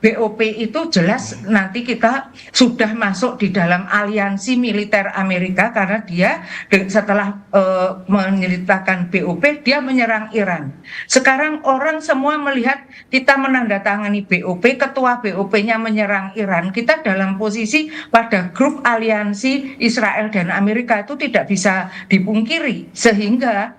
BOP itu jelas nanti kita sudah masuk di dalam aliansi militer Amerika karena dia setelah menyeritakan BOP dia menyerang Iran. Sekarang orang semua melihat kita menandatangani BOP, ketua BOP-nya menyerang Iran, kita dalam posisi pada grup aliansi Israel dan Amerika itu tidak bisa dipungkiri sehingga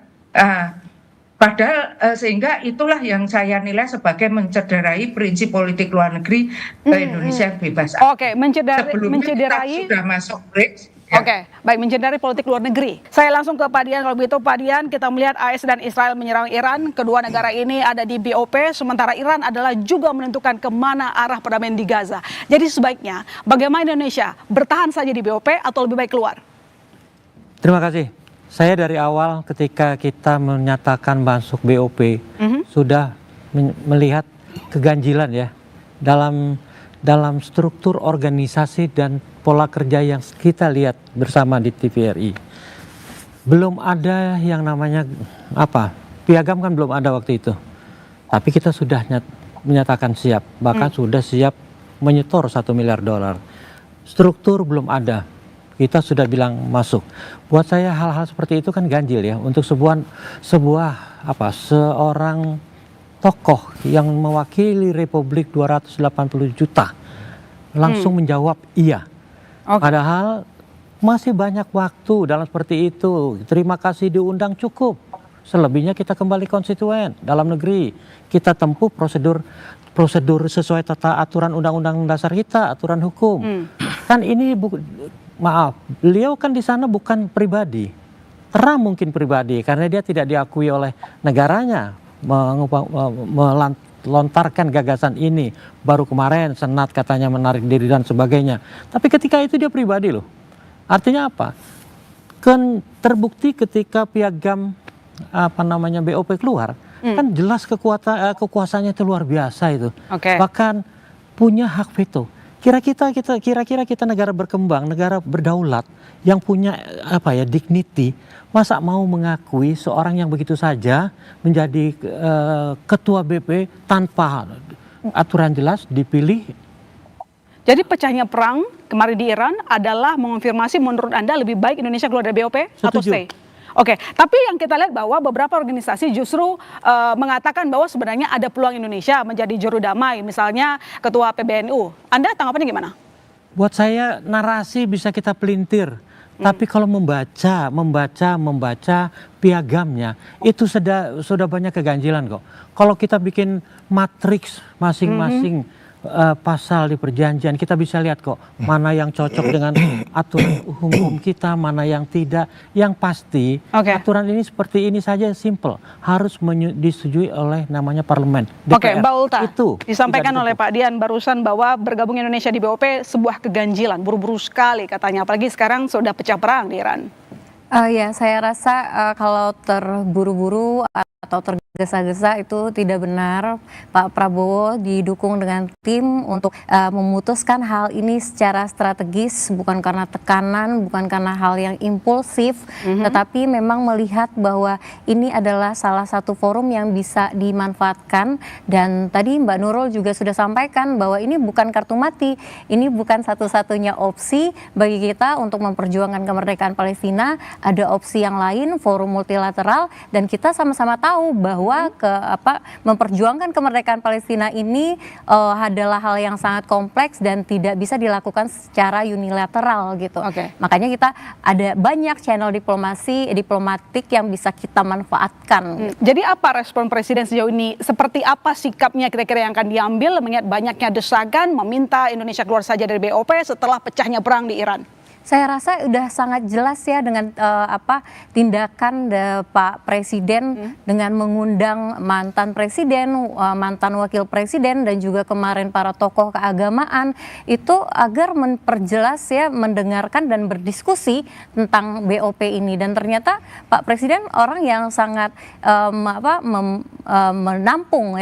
sehingga itulah yang saya nilai sebagai mencederai prinsip politik luar negeri Indonesia yang bebas. Oke, Sebelumnya mencederai. kita sudah masuk BRICS. Ya. Oke, baik, mencederai politik luar negeri. Saya langsung ke Pak Dian kalau begitu. Pak Dian, kita melihat AS dan Israel menyerang Iran. Kedua negara ini ada di BOP, sementara Iran adalah juga menentukan kemana arah perdamaian di Gaza. Jadi sebaiknya bagaimana Indonesia bertahan saja di BOP atau lebih baik keluar? Terima kasih. Saya dari awal ketika kita menyatakan masuk BOP sudah melihat keganjilan ya dalam struktur organisasi dan pola kerja yang kita lihat bersama di TVRI. Belum ada yang namanya piagam kan belum ada waktu itu. Tapi kita sudah menyatakan siap, bahkan sudah siap menyetor $1 miliar. Struktur belum ada. Kita sudah bilang masuk. Buat saya hal-hal seperti itu kan ganjil ya untuk seorang tokoh yang mewakili Republik 280 juta langsung menjawab iya. Okay. Padahal masih banyak waktu dalam seperti itu. Terima kasih diundang cukup. Selebihnya kita kembali konstituen dalam negeri. Kita tempuh prosedur sesuai tata aturan undang-undang dasar kita, aturan hukum. Kan ini maaf, beliau kan di sana bukan pribadi. Trump mungkin pribadi karena dia tidak diakui oleh negaranya melontarkan gagasan ini. Baru kemarin Senat katanya menarik diri dan sebagainya. Tapi ketika itu dia pribadi loh. Artinya apa? Kan terbukti ketika piagam BOP keluar, kan jelas kekuasaannya itu luar biasa itu. Okay. Bahkan punya hak veto. Kira-kira kita negara berkembang, negara berdaulat yang punya dignity, masa mau mengakui seorang yang begitu saja menjadi ketua BP tanpa aturan jelas dipilih? Jadi pecahnya perang kemarin di Iran adalah mengonfirmasi menurut Anda lebih baik Indonesia keluar dari BOP atau stay? Oke, tapi yang kita lihat bahwa beberapa organisasi justru mengatakan bahwa sebenarnya ada peluang Indonesia menjadi juru damai, misalnya Ketua PBNU. Anda tanggapannya gimana? Buat saya narasi bisa kita pelintir, tapi kalau membaca piagamnya itu sudah banyak keganjilan kok. Kalau kita bikin matriks masing-masing pasal di perjanjian, kita bisa lihat kok mana yang cocok dengan aturan hukum kita, mana yang tidak. Yang pasti aturan ini seperti ini saja, simple, harus disetujui oleh namanya parlemen. Oke, Mbak Ulta, itu disampaikan oleh Pak Dian barusan bahwa bergabung Indonesia di BOP sebuah keganjilan, buru-buru sekali katanya, apalagi sekarang sudah pecah perang di Iran. Ya, saya rasa kalau terburu-buru atau tergesa-gesa itu tidak benar. Pak Prabowo didukung dengan tim untuk memutuskan hal ini secara strategis, bukan karena tekanan, bukan karena hal yang impulsif, tetapi memang melihat bahwa ini adalah salah satu forum yang bisa dimanfaatkan. Dan tadi Mbak Nurul juga sudah sampaikan bahwa ini bukan kartu mati, ini bukan satu-satunya opsi bagi kita untuk memperjuangkan kemerdekaan Palestina. Ada opsi yang lain, forum multilateral, dan kita sama-sama tahu bahwa memperjuangkan kemerdekaan Palestina ini adalah hal yang sangat kompleks dan tidak bisa dilakukan secara unilateral gitu. Makanya kita ada banyak channel diplomatik yang bisa kita manfaatkan. Jadi apa respon Presiden sejauh ini? Seperti apa sikapnya kira-kira yang akan diambil mengingat banyaknya desakan meminta Indonesia keluar saja dari BOP setelah pecahnya perang di Iran? Saya rasa sudah sangat jelas ya dengan tindakan Pak Presiden dengan mengundang mantan presiden, mantan wakil presiden, dan juga kemarin para tokoh keagamaan itu agar memperjelas ya, mendengarkan dan berdiskusi tentang BOP ini. Dan ternyata Pak Presiden orang yang sangat menampung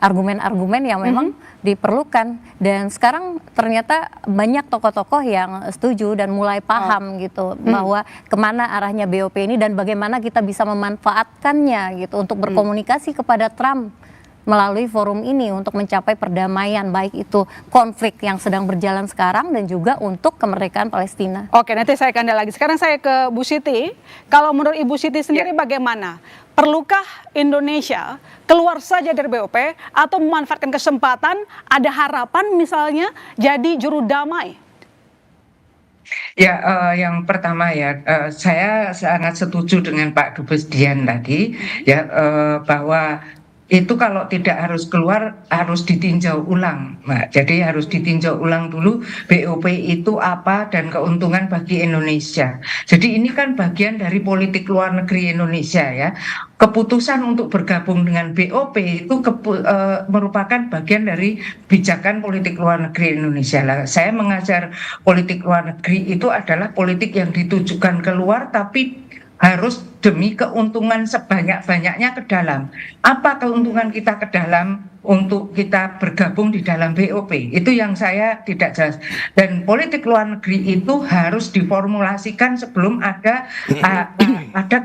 argumen-argumen yang memang diperlukan. Dan sekarang ternyata banyak tokoh-tokoh yang setuju dan mulai paham gitu bahwa kemana arahnya BOP ini dan bagaimana kita bisa memanfaatkannya gitu untuk berkomunikasi kepada Trump, melalui forum ini untuk mencapai perdamaian, baik itu konflik yang sedang berjalan sekarang dan juga untuk kemerdekaan Palestina. Oke, nanti saya akan lagi. Sekarang saya ke Bu Siti. Kalau menurut Ibu Siti sendiri bagaimana? Perlukah Indonesia keluar saja dari BOP atau memanfaatkan kesempatan, ada harapan misalnya jadi juru damai? Ya, yang pertama ya, saya sangat setuju dengan Pak Dubes Dian tadi, ya, bahwa itu kalau tidak harus keluar harus ditinjau ulang, Mbak. Jadi harus ditinjau ulang dulu BOP itu apa dan keuntungan bagi Indonesia. Jadi ini kan bagian dari politik luar negeri Indonesia ya. Keputusan untuk bergabung dengan BOP itu merupakan bagian dari kebijakan politik luar negeri Indonesia. Lah, saya mengajar politik luar negeri itu adalah politik yang ditujukan keluar tapi harus demi keuntungan sebanyak-banyaknya ke dalam. Apa keuntungan kita ke dalam untuk kita bergabung di dalam BOP? Itu yang saya tidak jelas. Dan politik luar negeri itu harus diformulasikan sebelum ada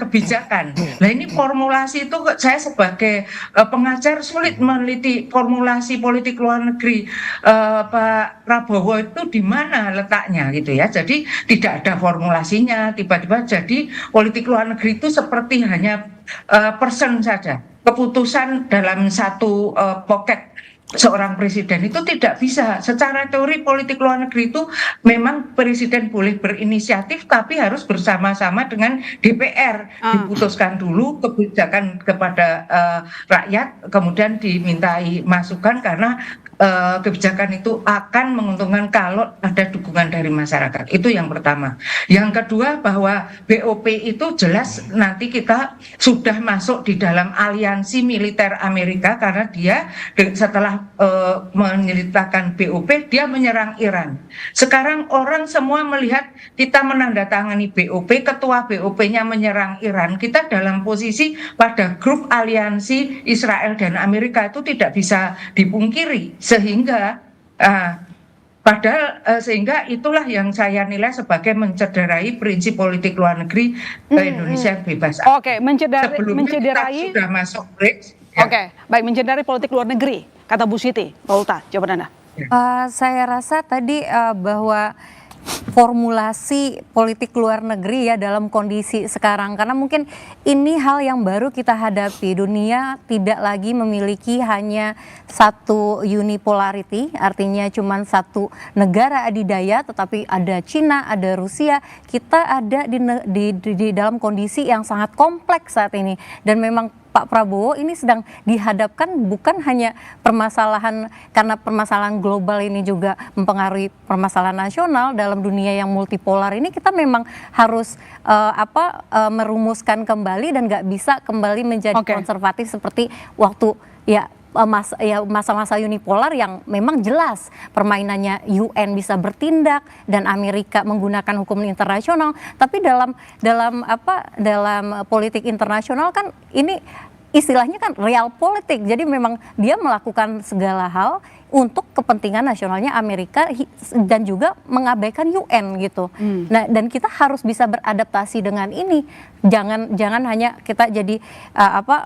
kebijakan. Nah ini formulasi itu saya sebagai pengajar sulit meneliti formulasi politik luar negeri Pak Prabowo itu di mana letaknya gitu ya. Jadi tidak ada formulasinya, tiba-tiba jadi politik luar negeri itu seperti hanya person saja. Keputusan dalam satu pocket seorang presiden itu tidak bisa. Secara teori politik luar negeri itu memang presiden boleh berinisiatif tapi harus bersama-sama dengan DPR. Diputuskan dulu kebijakan kepada rakyat, kemudian dimintai masukan karena kebijakan itu akan menguntungkan kalau ada dukungan dari masyarakat. Itu yang pertama. Yang kedua bahwa BOP itu jelas nanti kita sudah masuk di dalam aliansi militer Amerika karena dia setelah menyeritakan BOP dia menyerang Iran. Sekarang orang semua melihat kita menandatangani BOP, ketua BOP-nya menyerang Iran. Kita dalam posisi pada grup aliansi Israel dan Amerika itu tidak bisa dipungkiri. Sehingga sehingga itulah yang saya nilai sebagai mencederai prinsip politik luar negeri Indonesia yang bebas. Oke, Sebelumnya mencederai. kita sudah masuk BRICS. Ya. Oke, baik, mencederai politik luar negeri, kata Bu Siti. Pak Ulta, jawaban Anda. Saya rasa tadi bahwa formulasi politik luar negeri ya dalam kondisi sekarang, karena mungkin ini hal yang baru kita hadapi. Dunia tidak lagi memiliki hanya satu unipolarity, artinya cuma satu negara adidaya, tetapi ada Cina, ada Rusia. Kita ada di dalam kondisi yang sangat kompleks saat ini, dan memang Pak Prabowo ini sedang dihadapkan bukan hanya permasalahan, karena permasalahan global ini juga mempengaruhi permasalahan nasional dalam dunia yang multipolar ini. Kita memang harus merumuskan kembali dan nggak bisa kembali menjadi konservatif seperti waktu masa-masa unipolar yang memang jelas permainannya UN bisa bertindak dan Amerika menggunakan hukum internasional. Tapi dalam politik internasional kan ini istilahnya kan real politik. Jadi memang dia melakukan segala hal untuk kepentingan nasionalnya Amerika dan juga mengabaikan UN gitu. Nah, dan kita harus bisa beradaptasi dengan ini. Jangan hanya kita jadi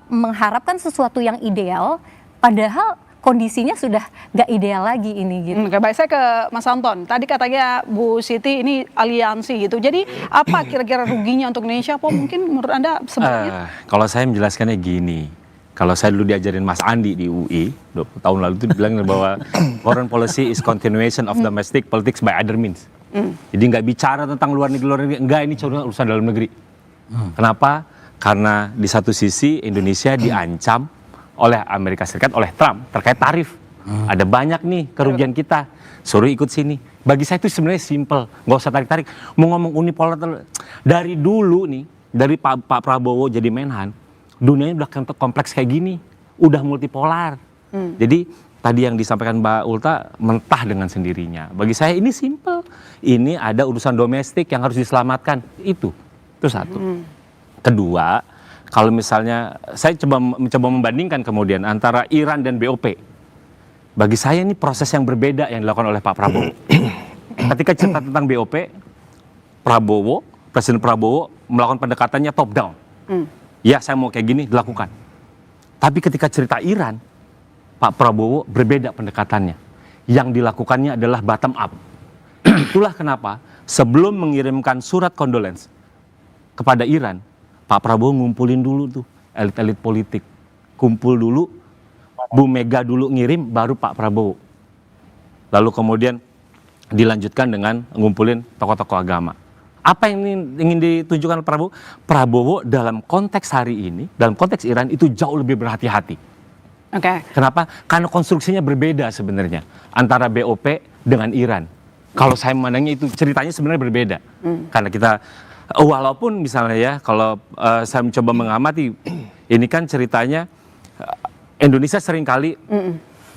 mengharapkan sesuatu yang ideal padahal kondisinya sudah gak ideal lagi ini gitu. Oke, baik, saya ke Mas Anton. Tadi katanya Bu Siti ini aliansi gitu. Jadi apa kira-kira ruginya untuk Indonesia? Apa mungkin menurut Anda sebenarnya? Kalau saya menjelaskannya gini, kalau saya dulu diajarin Mas Andi di UI 20 tahun lalu itu bilang bahwa foreign policy is continuation of domestic politics by other means. Jadi nggak bicara tentang luar negeri, enggak, ini cuma urusan dalam negeri. Kenapa? Karena di satu sisi Indonesia diancam oleh Amerika Serikat, oleh Trump terkait tarif. Ada banyak nih kerugian kita, suruh ikut sini. Bagi saya itu sebenarnya simple, nggak usah tarik-tarik. Mau ngomong unipolar dari dulu nih, dari Pak Prabowo jadi Menhan, dunianya udah kompleks kayak gini, udah multipolar. Jadi tadi yang disampaikan Mbak Ulta mentah dengan sendirinya. Bagi saya ini simple, ini ada urusan domestik yang harus diselamatkan. Itu satu. Kedua, kalau misalnya saya mencoba membandingkan kemudian antara Iran dan BOP, bagi saya ini proses yang berbeda yang dilakukan oleh Pak Prabowo. Ketika cerita tentang BOP, Presiden Prabowo melakukan pendekatannya top down. Ya, saya mau kayak gini, dilakukan. Tapi ketika cerita Iran, Pak Prabowo berbeda pendekatannya. Yang dilakukannya adalah bottom up. Itulah kenapa sebelum mengirimkan surat condolence kepada Iran, Pak Prabowo ngumpulin dulu tuh elit-elit politik. Kumpul dulu, Bu Mega dulu ngirim, baru Pak Prabowo. Lalu kemudian dilanjutkan dengan ngumpulin tokoh-tokoh agama. Apa yang ingin ditujukan Prabowo? Prabowo dalam konteks hari ini, dalam konteks Iran itu jauh lebih berhati-hati. Oke. Kenapa? Karena konstruksinya berbeda sebenarnya antara BOP dengan Iran. Kalau saya memandangnya itu ceritanya sebenarnya berbeda. Karena kita, walaupun misalnya ya, kalau saya mencoba mengamati, ini kan ceritanya Indonesia seringkali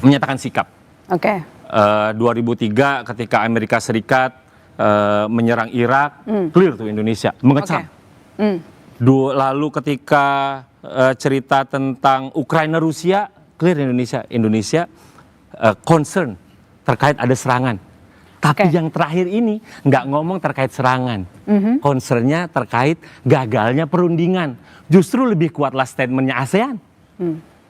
menyatakan sikap. Oke. 2003 ketika Amerika Serikat menyerang Irak, clear tuh Indonesia, mengecam. Lalu ketika cerita tentang Ukraina Rusia, clear Indonesia concern terkait ada serangan. Tapi yang terakhir ini nggak ngomong terkait serangan, concernnya terkait gagalnya perundingan. Justru lebih kuatlah statementnya ASEAN,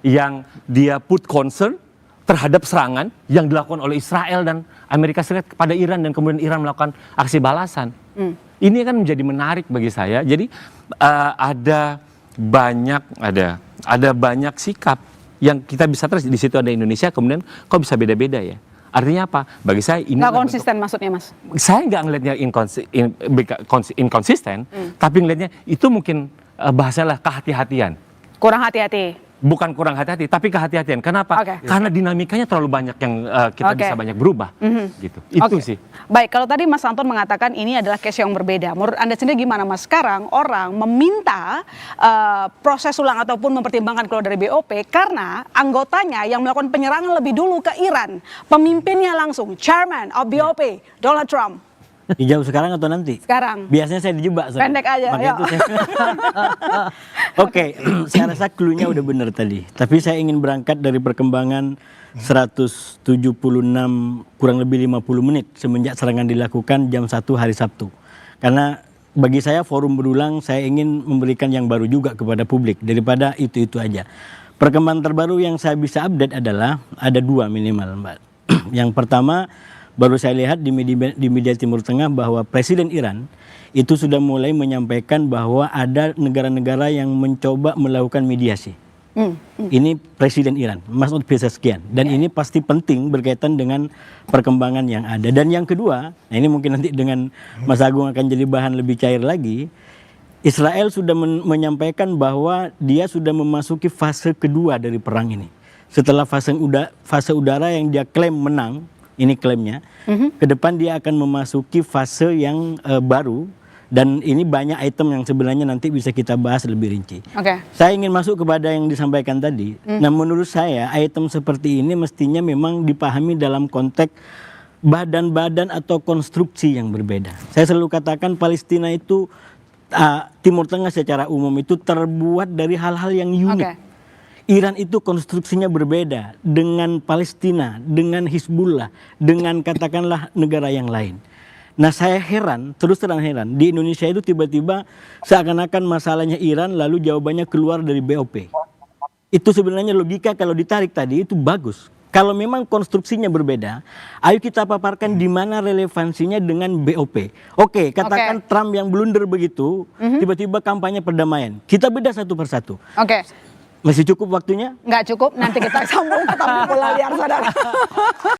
yang dia put concern terhadap serangan yang dilakukan oleh Israel dan Amerika Serikat kepada Iran, dan kemudian Iran melakukan aksi balasan. Ini kan menjadi menarik bagi saya. Jadi ada banyak sikap yang kita bisa terus di situ ada Indonesia, kemudian kok bisa beda-beda ya. Artinya apa? Bagi saya ini Nggak konsisten maksudnya, Mas? Saya nggak ngelihatnya inkonsisten, tapi ngelihatnya itu mungkin bahasanya kehati-hatian. Kurang hati-hati. Bukan kurang hati-hati, tapi kehati-hatian. Kenapa? Karena dinamikanya terlalu banyak yang kita bisa banyak berubah. Gitu. Itu sih. Baik, kalau tadi Mas Anton mengatakan ini adalah case yang berbeda. Menurut Anda sendiri gimana, Mas? Sekarang orang meminta proses ulang ataupun mempertimbangkan keluar dari BOP karena anggotanya yang melakukan penyerangan lebih dulu ke Iran. Pemimpinnya langsung, Chairman of BOP, Donald Trump. Dijawab sekarang atau nanti? Sekarang. Biasanya saya dijebak. Pendek aja, Makanya itu Oke, saya rasa clue-nya udah benar tadi. Tapi saya ingin berangkat dari perkembangan 176 kurang lebih 50 menit semenjak serangan dilakukan jam 1 hari Sabtu. Karena bagi saya forum berulang, saya ingin memberikan yang baru juga kepada publik daripada itu-itu aja. Perkembangan terbaru yang saya bisa update adalah ada 2 minimal, Mbak. Yang pertama, baru saya lihat di media Timur Tengah bahwa Presiden Iran itu sudah mulai menyampaikan bahwa ada negara-negara yang mencoba melakukan mediasi. Ini Presiden Iran, Masoud Pezeshkian. Dan ini pasti penting berkaitan dengan perkembangan yang ada. Dan yang kedua, nah ini mungkin nanti dengan Mas Agung akan jadi bahan lebih cair lagi. Israel sudah menyampaikan bahwa dia sudah memasuki fase kedua dari perang ini. Setelah fase udara yang dia klaim menang, ini klaimnya, ke depan dia akan memasuki fase yang baru, dan ini banyak item yang sebenarnya nanti bisa kita bahas lebih rinci. Saya ingin masuk kepada yang disampaikan tadi. Nah, menurut saya item seperti ini mestinya memang dipahami dalam konteks badan-badan atau konstruksi yang berbeda. Saya selalu katakan Palestina itu, Timur Tengah secara umum itu terbuat dari hal-hal yang unik. Iran itu konstruksinya berbeda dengan Palestina, dengan Hizbullah, dengan katakanlah negara yang lain. Nah, saya heran, terus terang heran, di Indonesia itu tiba-tiba seakan-akan masalahnya Iran lalu jawabannya keluar dari BOP. Itu sebenarnya logika kalau ditarik tadi itu bagus. Kalau memang konstruksinya berbeda, ayo kita paparkan di mana relevansinya dengan BOP. Oke, katakan Trump yang blunder begitu, tiba-tiba kampanye perdamaian. Kita bedah satu persatu. Masih cukup waktunya? Nggak cukup, nanti kita sambung ke topik bola liar, saudara.